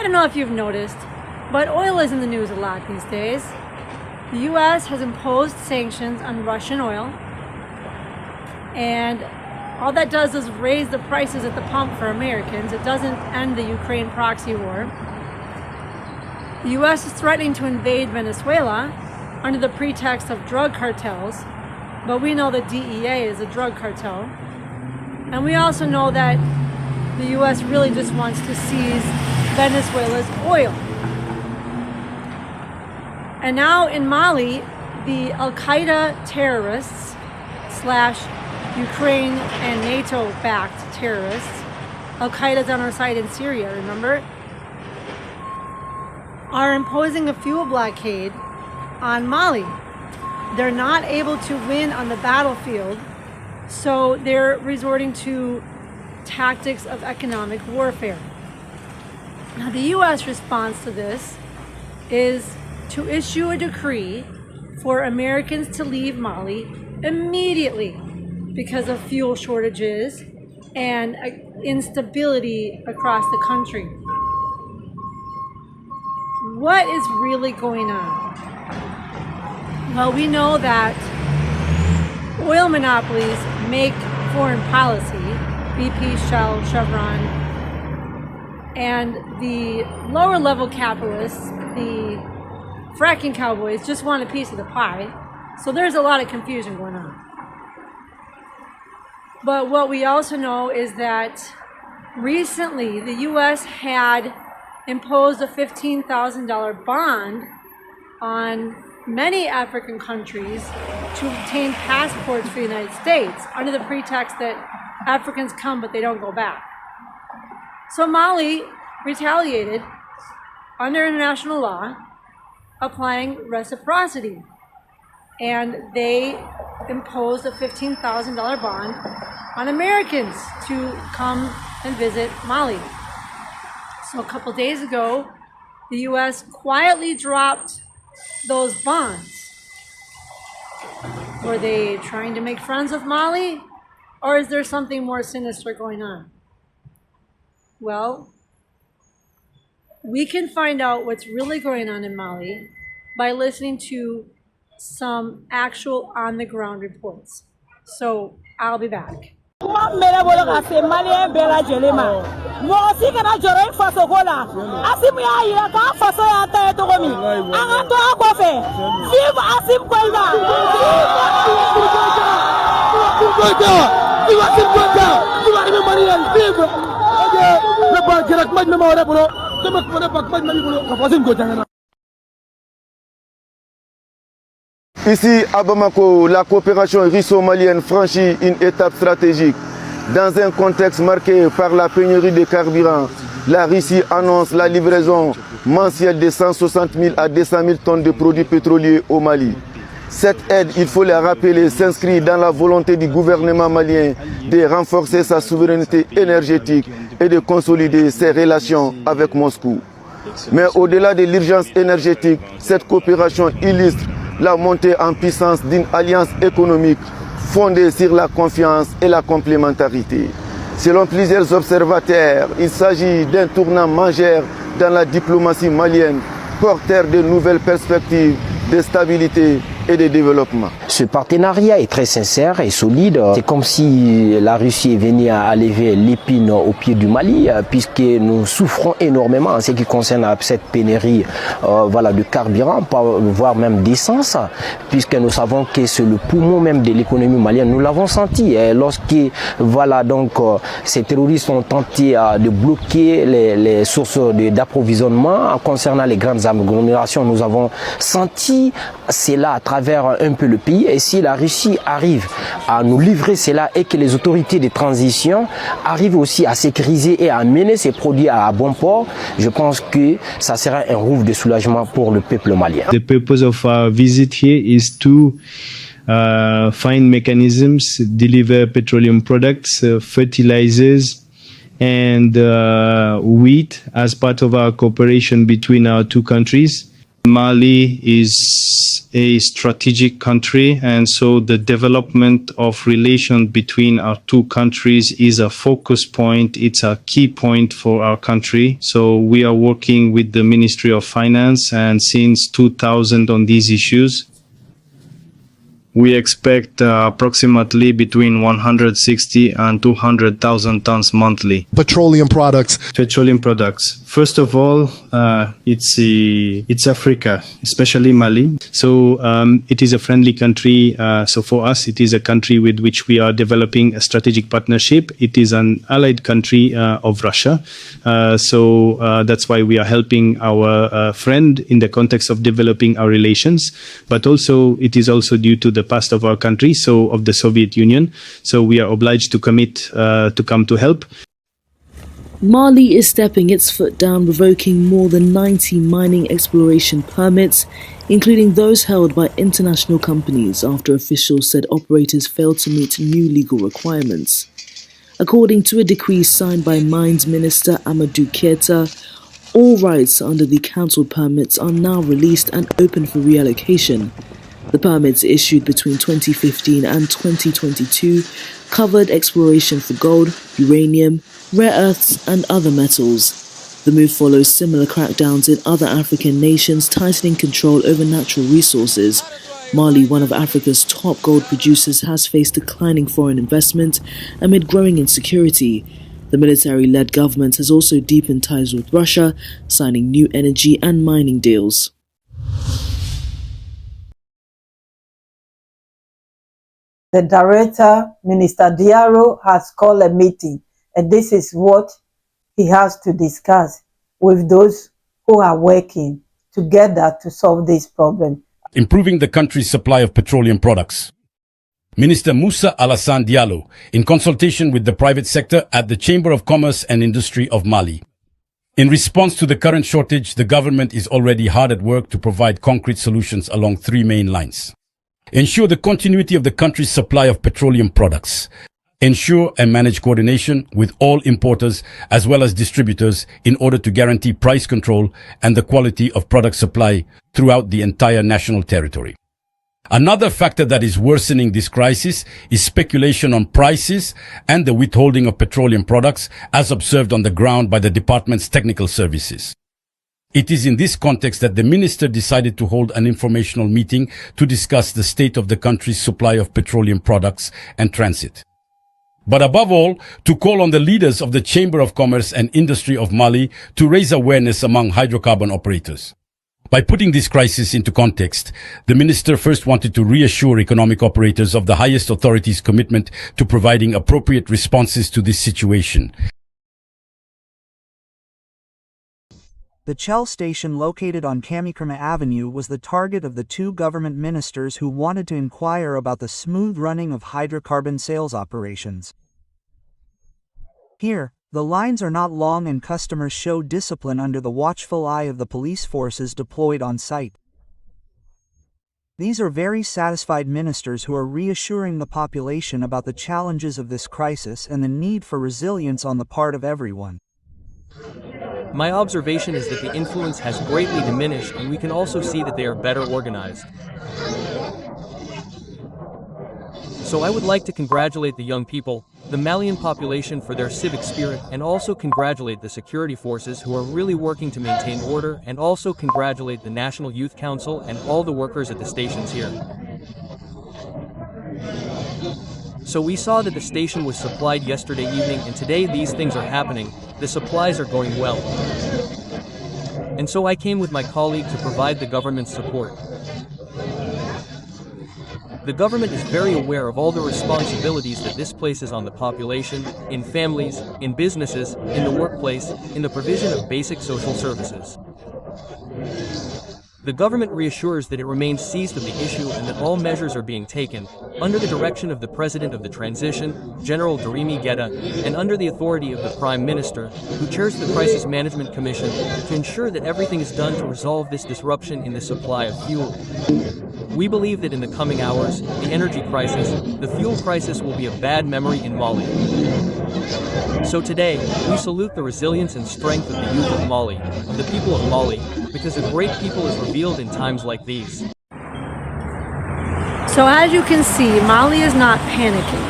I don't know if you've noticed, but oil is in the news a lot these days. The U.S. has imposed sanctions on Russian oil, and all that does is raise the prices at the pump for Americans. It doesn't end the Ukraine proxy war. The U.S. is threatening to invade Venezuela under the pretext of drug cartels, but we know the DEA is a drug cartel. And we also know that the U.S. really just wants to seize Venezuela's oil. And now in Mali, the Al-Qaeda terrorists / Ukraine and NATO-backed terrorists, Al-Qaeda's on our side in Syria, remember, are imposing a fuel blockade on Mali. They're not able to win on the battlefield, so they're resorting to tactics of economic warfare. Now, the U.S. response to this is to issue a decree for Americans to leave Mali immediately because of fuel shortages and instability across the country. What is really going on? Well, we know that oil monopolies make foreign policy, BP, Shell, Chevron, and the lower level capitalists, the fracking cowboys, just want a piece of the pie. So there's a lot of confusion going on. But what we also know is that recently the U.S. had imposed a $15,000 bond on many African countries to obtain passports for the United States under the pretext that Africans come but they don't go back. So Mali retaliated under international law, applying reciprocity, and they imposed a $15,000 bond on Americans to come and visit Mali. So a couple days ago, the U.S. quietly dropped those bonds. Were they trying to make friends with Mali, or is there something more sinister going on? Well, we can find out what's really going on in Mali by listening to some actual on-the-ground reports. So I'll be back. Ici à Bamako, la coopération russo-malienne franchit une étape stratégique. Dans un contexte marqué par la pénurie de carburant, la Russie annonce la livraison mensuelle de 160 000 à 200 000 tonnes de produits pétroliers au Mali. Cette aide, il faut le rappeler, s'inscrit dans la volonté du gouvernement malien de renforcer sa souveraineté énergétique et de consolider ses relations avec Moscou. Mais au-delà de l'urgence énergétique, cette coopération illustre la montée en puissance d'une alliance économique fondée sur la confiance et la complémentarité. Selon plusieurs observateurs, il s'agit d'un tournant majeur dans la diplomatie malienne, porteur de nouvelles perspectives de stabilité et de développement. Ce partenariat est très sincère et solide. C'est comme si la Russie venait à lever l'épine au pied du Mali, puisque nous souffrons énormément en ce qui concerne cette pénurie de carburant, voire même d'essence, puisque nous savons que c'est le poumon même de l'économie malienne. Nous l'avons senti lorsque ces terroristes ont tenté de bloquer les sources d'approvisionnement concernant les grandes agglomérations. Nous avons senti cela à travers un peu le pays, et si la Russie arrive à nous livrer cela et que les autorités de transition arrivent aussi à sécuriser et à mener ces produits à bon port, je pense que ça sera un rouvre de soulagement pour le peuple malien. The purpose of our visit here is to find mechanisms, deliver petroleum products, fertilizers and wheat as part of our cooperation between our two countries. Mali is a strategic country, and so the development of relation between our two countries is a focus point. It's a key point for our country. So we are working with the Ministry of Finance and since 2000 on these issues. We expect approximately between 160 and 200,000 tons monthly. Petroleum products. Petroleum products. First of all, it's Africa, especially Mali. So it is a friendly country. So for us, it is a country with which we are developing a strategic partnership. It is an allied country of Russia. So that's why we are helping our friend in the context of developing our relations. But also, it is also due to the past of our country, so of the Soviet Union. So we are obliged to commit to come to help. Mali is stepping its foot down, revoking more than 90 mining exploration permits, including those held by international companies after officials said operators failed to meet new legal requirements. According to a decree signed by Mines Minister Amadou Keita, all rights under the cancelled permits are now released and open for reallocation. The permits issued between 2015 and 2022 covered exploration for gold, uranium, rare earths and other metals. The move follows similar crackdowns in other African nations tightening control over natural resources. Mali, one of Africa's top gold producers, has faced declining foreign investment amid growing insecurity. The military-led government has also deepened ties with Russia, signing new energy and mining deals. The director, Minister Diaro, has called a meeting, and this is what he has to discuss with those who are working together to solve this problem. Improving the country's supply of petroleum products. Minister Moussa Alassane Diallo, in consultation with the private sector at the Chamber of Commerce and Industry of Mali. In response to the current shortage, the government is already hard at work to provide concrete solutions along three main lines. Ensure the continuity of the country's supply of petroleum products. Ensure and manage coordination with all importers as well as distributors in order to guarantee price control and the quality of product supply throughout the entire national territory. Another factor that is worsening this crisis is speculation on prices and the withholding of petroleum products as observed on the ground by the department's technical services. It is in this context that the minister decided to hold an informational meeting to discuss the state of the country's supply of petroleum products and transit. But above all, to call on the leaders of the Chamber of Commerce and Industry of Mali to raise awareness among hydrocarbon operators. By putting this crisis into context, the minister first wanted to reassure economic operators of the highest authority's commitment to providing appropriate responses to this situation. The Shell station located on Kamikrama Avenue was the target of the two government ministers who wanted to inquire about the smooth running of hydrocarbon sales operations. Here, the lines are not long and customers show discipline under the watchful eye of the police forces deployed on site. These are very satisfied ministers who are reassuring the population about the challenges of this crisis and the need for resilience on the part of everyone. My observation is that the influence has greatly diminished, and we can also see that they are better organized. So I would like to congratulate the young people, the Malian population, for their civic spirit, and also congratulate the security forces who are really working to maintain order, and also congratulate the National Youth Council and all the workers at the stations here. So we saw that the station was supplied yesterday evening, and today these things are happening. The supplies are going well. And so I came with my colleague to provide the government's support. The government is very aware of all the responsibilities that this places on the population, in families, in businesses, in the workplace, in the provision of basic social services. The government reassures that it remains seized of the issue and that all measures are being taken, under the direction of the President of the Transition, General Dorimi Guetta, and under the authority of the Prime Minister, who chairs the Crisis Management Commission, to ensure that everything is done to resolve this disruption in the supply of fuel. We believe that in the coming hours, the energy crisis, the fuel crisis will be a bad memory in Mali. So today, we salute the resilience and strength of the youth of Mali, of the people of Mali, because a great people is revealed in times like these. So as you can see, Mali is not panicking.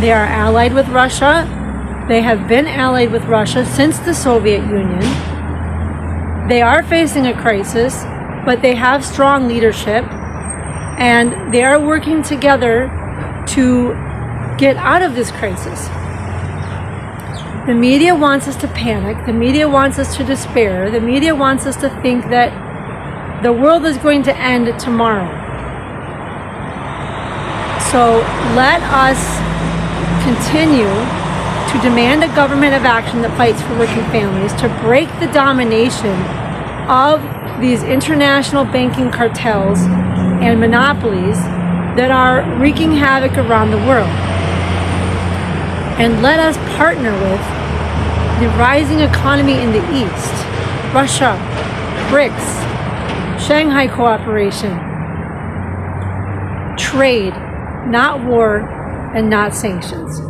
They are allied with Russia. They have been allied with Russia since the Soviet Union. They are facing a crisis, but they have strong leadership, and they are working together to get out of this crisis. The media wants us to panic. The media wants us to despair. The media wants us to think that the world is going to end tomorrow. So let us continue to demand a government of action that fights for working families, to break the domination of these international banking cartels and monopolies that are wreaking havoc around the world. And let us partner with the rising economy in the East, Russia, BRICS, Shanghai Cooperation, trade, not war, and not sanctions.